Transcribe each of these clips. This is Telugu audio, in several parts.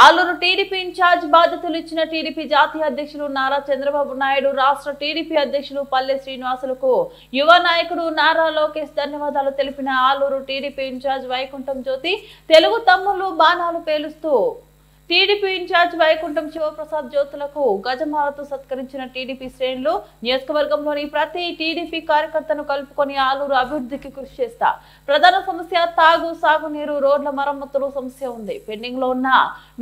ఆలూరు టీడీపీ ఇన్ఛార్జ్ బాధ్యతలు ఇచ్చిన టీడీపీ జాతీయ అధ్యక్షులు నారా చంద్రబాబు నాయుడు, రాష్ట్ర టీడీపీ అధ్యక్షులు పల్లె శ్రీనివాసులకు యువ నాయకుడు నారా లోకేష్ ధన్యవాదాలు తెలిపిన ఆలూరు టీడీపీ ఇన్ఛార్జ్ వైకుంఠం జ్యోతి తెలుగు తమ్ముళ్లు బాణాలు పేలుస్తూ టీడీపీ ఇన్ఛార్జ్ వైకుంఠం శివప్రసాద్ జ్యోతులకు గజమాలతో సత్కరించిన టీడీపీ శ్రేణులు నియోజకవర్గంలోని ప్రతి టీడీపీ కార్యకర్తను కలుపుకొని ఆలూరు అభివృద్ధికి కృషి చేస్తా. ప్రధాన సమస్య తాగు సాగునీరు, రోడ్ల మరమ్మతులు సమస్య ఉంది. పెండింగ్ లో ఉన్న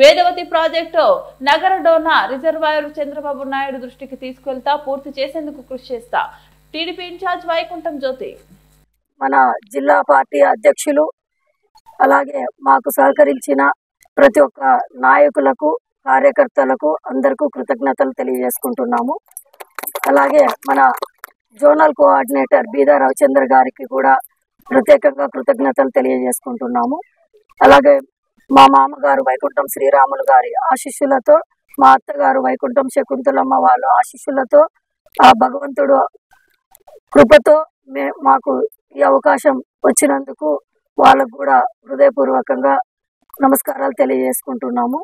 వేదవతి ప్రాజెక్టు నగరడోనా రిజర్వాయర్ చంద్రబాబు నాయుడు దృష్టికి తీసుకెళ్తా పూర్తి చేసేందుకు కృషి చేస్తా. టీడీపీ ఇన్ఛార్జ్ వైకుంఠం జ్యోతి. మన జిల్లా పార్టీ అధ్యక్షులు అలాగే మాకు సహకరించిన ప్రతి ఒక్క నాయకులకు, కార్యకర్తలకు అందరికీ కృతజ్ఞతలు తెలియజేసుకుంటున్నాము. అలాగే మన జోనల్ కోఆర్డినేటర్ బీదా రవిచంద్ర గారికి కూడా ప్రత్యేకంగా కృతజ్ఞతలు తెలియజేసుకుంటున్నాము. అలాగే మా మామగారు వైకుంఠం శ్రీరాములు గారి ఆశీస్సులతో, మా అత్తగారు వైకుంఠం శకుంతలమ్మ వాళ్ళ ఆశీస్సులతో, ఆ భగవంతుడు కృపతో మాకు ఈ అవకాశం వచ్చినందుకు వాళ్ళకు కూడా హృదయపూర్వకంగా నమస్కారాలు తెలియజేసుకుంటున్నాము.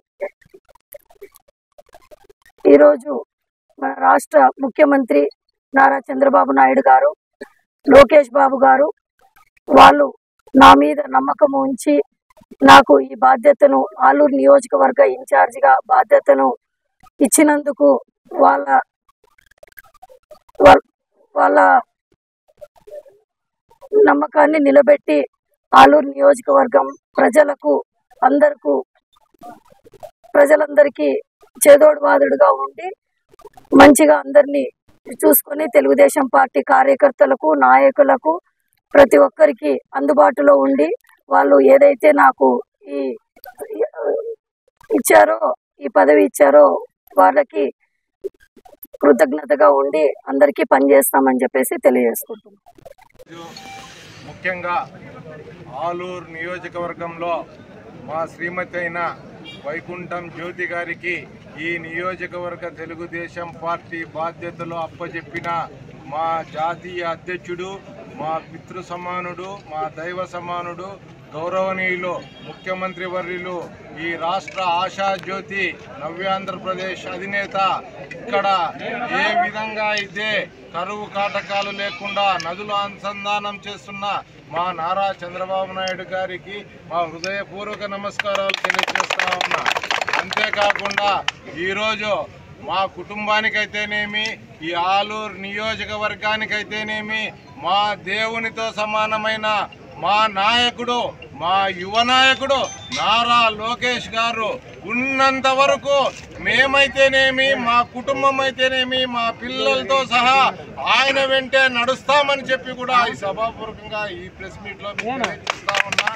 ఈరోజు మన రాష్ట్ర ముఖ్యమంత్రి నారా చంద్రబాబు నాయుడు గారు, లోకేష్ బాబు గారు వాళ్ళు నా మీద నమ్మకం ఉంచి నాకు ఈ బాధ్యతను, ఆలూరు నియోజకవర్గ ఇన్ఛార్జిగా బాధ్యతను ఇచ్చినందుకు వాళ్ళ నమ్మకాన్ని నిలబెట్టి ఆలూరు నియోజకవర్గం ప్రజలందరికీ చేదోడు వాదుడుగా ఉండి మంచిగా అందరినీ చూసుకొని తెలుగుదేశం పార్టీ కార్యకర్తలకు, నాయకులకు ప్రతి ఒక్కరికి అందుబాటులో ఉండి వాళ్ళు ఏదైతే నాకు ఈ పదవి ఇచ్చారో వాళ్ళకి కృతజ్ఞతగా ఉండి అందరికీ పనిచేస్తామని చెప్పేసి తెలియజేసుకుంటున్నాం. ముఖ్యంగా ఆలూరు నియోజకవర్గంలో మా శ్రీమతి అయిన వైకుంఠం జ్యోతి గారికి ఈ నియోజకవర్గ తెలుగుదేశం పార్టీ బాధ్యతలు అప్పచెప్పిన మా జాతీయ అధ్యక్షుడు, మా పితృ సమానుడు, మా దైవ సమానుడు, గౌరవనీయులు ముఖ్యమంత్రి వర్యులు, ఈ రాష్ట్ర ఆశాజ్యోతి నవ్యాంధ్రప్రదేశ్ అధినేత, ఇక్కడ ఏ విధంగా అయితే కరువు కాటకాలు లేకుండా నదులు అనుసంధానం చేస్తున్న మా నారా చంద్రబాబు నాయుడు గారికి మా హృదయపూర్వక నమస్కారాలు తెలియజేస్తా ఉన్నా. అంతేకాకుండా ఈరోజు మా కుటుంబానికైతేనేమి, ఈ ఆలూరు నియోజకవర్గానికైతేనేమి, మా దేవునితో సమానమైన మా నాయకుడు, మా యువ నాయకుడు నారా లోకేష్ గారు ఉన్నంత వరకు మేమైతేనేమి, మా కుటుంబం అయితేనేమి, మా పిల్లలతో సహా ఆయన వెంటే నడుస్తామని చెప్పి కూడా ఈ సభాపూర్వకంగా ఈ ప్రెస్ మీట్లో తెలియజేస్తా ఉన్నా.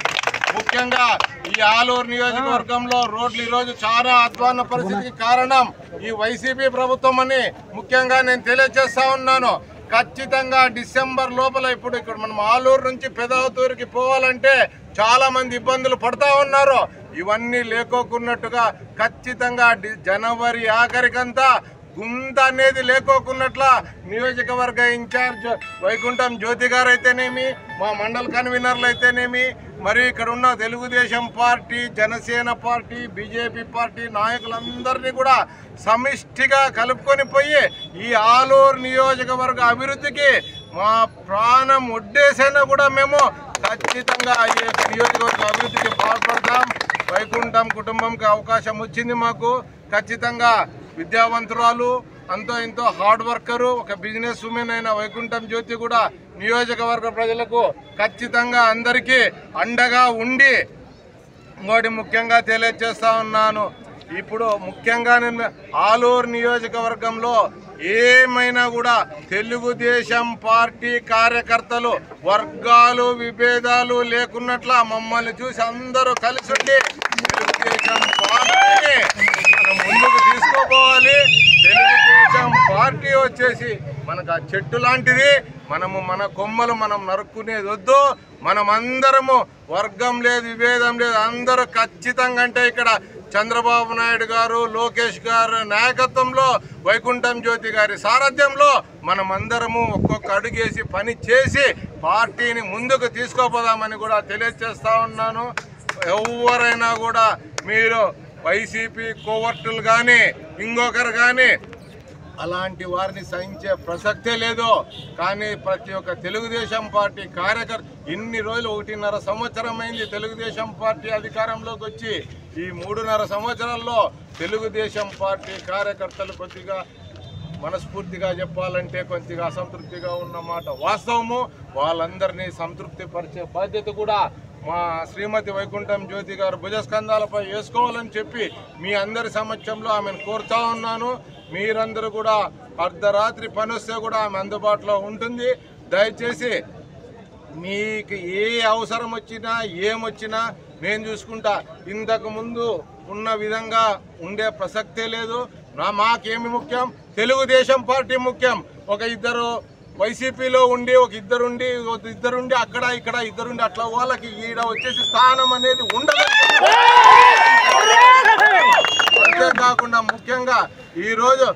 ముఖ్యంగా ఈ ఆలూరు నియోజకవర్గంలో రోడ్లు ఈరోజు చాలా అధ్వాన పరిస్థితికి కారణం ఈ వైసీపీ ప్రభుత్వం అని ముఖ్యంగా నేను తెలియజేస్తా ఉన్నాను. ఖచ్చితంగా డిసెంబర్ లోపల ఇప్పుడు ఇక్కడ మనం ఆలూరు నుంచి పెదవతూరుకి పోవాలంటే చాలా మంది ఇబ్బందులు పడతా ఉన్నారు. ఇవన్నీ లేకోకున్నట్టుగా ఖచ్చితంగా జనవరి ఆఖరికంతా గుంత అనేది లేకోకున్నట్ల నియోజకవర్గ ఇన్ఛార్జ్ వైకుంఠం జ్యోతి గారు అయితేనేమి, మా మండల కన్వీనర్లు అయితేనేమి, మరి ఇక్కడ ఉన్న Telugu Desam party, Janasena party, BJP party నాయకులందరినీ కూడా సమిష్టిగా కలుపుకొని పోయి ఈ ఆలూరు నియోజకవర్గ అభివృద్ధికి మా ప్రాణం ఒడ్డేసైనా కూడా మేము ఖచ్చితంగా ఈ నియోజకవర్గ అభివృద్ధికి పాల్పడతాం. వైకుంఠం కుటుంబంకి అవకాశం వచ్చింది మాకు. ఖచ్చితంగా విద్యావంతురాలు, అంతో ఇంతో హార్డ్ వర్కరు, ఒక బిజినెస్ ఉమెన్ అయిన వైకుంఠం జ్యోతి కూడా నియోజకవర్గ ప్రజలకు ఖచ్చితంగా అందరికీ అండగా ఉండి ఇంకోటి ముఖ్యంగా తెలియజేస్తా ఉన్నాను. ఇప్పుడు ముఖ్యంగా నేను ఆలూరు నియోజకవర్గంలో ఏమైనా కూడా తెలుగుదేశం పార్టీ కార్యకర్తలు వర్గాలు విభేదాలు లేకున్నట్ల మమ్మల్ని చూసి అందరూ కలిసి ఉండి తెలుగుదేశం పార్టీని మనం ముందుకు తీసుకోపోవాలి. తెలుగుదేశం పార్టీ వచ్చేసి మనకు ఆ చెట్టు లాంటిది. మన కొమ్మలు మనం నరుక్కునేది వద్దు. మనమందరము వర్గం లేదు, విభేదం లేదు, అందరూ ఖచ్చితంగా అంటే ఇక్కడ చంద్రబాబు నాయుడు గారు, లోకేష్ గారు నాయకత్వంలో, వైకుంఠం జ్యోతి గారి సారథ్యంలో మనమందరము ఒక్కొక్క అడుగేసి పని చేసి పార్టీని ముందుకు తీసుకోపోదామని కూడా తెలియజేస్తా ఉన్నాను. ఎవరైనా కూడా మీరు వైసీపీ కోవర్టులు కానీ ఇంకొకరు కానీ అలాంటి వారిని సహించే ప్రసక్తే లేదు. కానీ ప్రతి ఒక్క తెలుగుదేశం పార్టీ కార్యకర్త ఇన్ని రోజులు 1.5 సంవత్సరం అయింది తెలుగుదేశం పార్టీ అధికారంలోకి వచ్చి. ఈ 3.5 సంవత్సరాల్లో తెలుగుదేశం పార్టీ కార్యకర్తలు కొద్దిగా మనస్ఫూర్తిగా చెప్పాలంటే కొద్దిగా అసంతృప్తిగా ఉన్నమాట వాస్తవము. వాళ్ళందరినీ సంతృప్తి పరిచే బాధ్యత కూడా మా శ్రీమతి వైకుంఠం జ్యోతి గారు భుజస్కంధాలపై వేసుకోవాలని చెప్పి మీ అందరి సమక్షంలో ఆమెను కోరుతా ఉన్నాను. మీరందరూ కూడా అర్ధరాత్రి పని వస్తే కూడా ఆమె అందుబాటులో ఉంటుంది. దయచేసి మీకు ఏ అవసరం వచ్చినా ఏమొచ్చినా నేను చూసుకుంటా. ఇంతకు ముందు ఉన్న విధంగా ఉండే ప్రసక్తే లేదు. మాకేమి ముఖ్యం, తెలుగుదేశం పార్టీ ముఖ్యం. ఒక ఇద్దరు వైసీపీలో ఉండి ఒక ఇద్దరుండి అక్కడ ఇక్కడ ఇద్దరుండి అట్లా వాళ్ళకి ఈడ వచ్చేసి స్థానం అనేది ఉండదు. అంతేకాకుండా ముఖ్యంగా ఈరోజు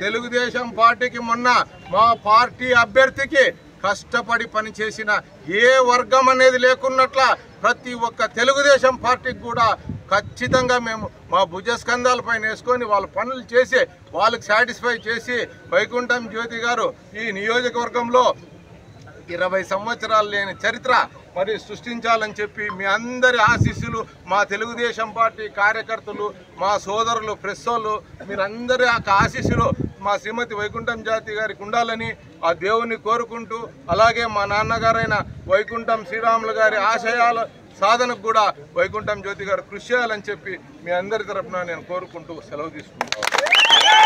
తెలుగుదేశం పార్టీకి మొన్న మా పార్టీ అభ్యర్థికి కష్టపడి పనిచేసిన ఏ వర్గం అనేది లేకున్నట్ల ప్రతి ఒక్క తెలుగుదేశం పార్టీకి కూడా ఖచ్చితంగా మేము మా భుజస్కంధాలపైన వేసుకొని వాళ్ళ పనులు చేసి వాళ్ళకి సాటిస్ఫై చేసి వైకుంఠం జ్యోతి గారు ఈ నియోజకవర్గంలో 20 సంవత్సరాలు లేని చరిత్ర మరి సృష్టించాలని చెప్పి మీ అందరి ఆశీస్సులు మా తెలుగుదేశం పార్టీ కార్యకర్తలు మా సోదరులు ప్రెస్ వాళ్ళు మీరందరి ఆశీస్సులు మా శ్రీమతి వైకుంఠం జ్యోతి గారికి ఉండాలని ఆ దేవుని కోరుకుంటూ, అలాగే మా నాన్నగారైన వైకుంఠం శ్రీరాములు గారి ఆశయాల సాధనకు కూడా వైకుంఠం జ్యోతి గారు కృషి చేయాలని చెప్పి మీ అందరి తరపున నేను కోరుకుంటూ సెలవు తీసుకుంటాను.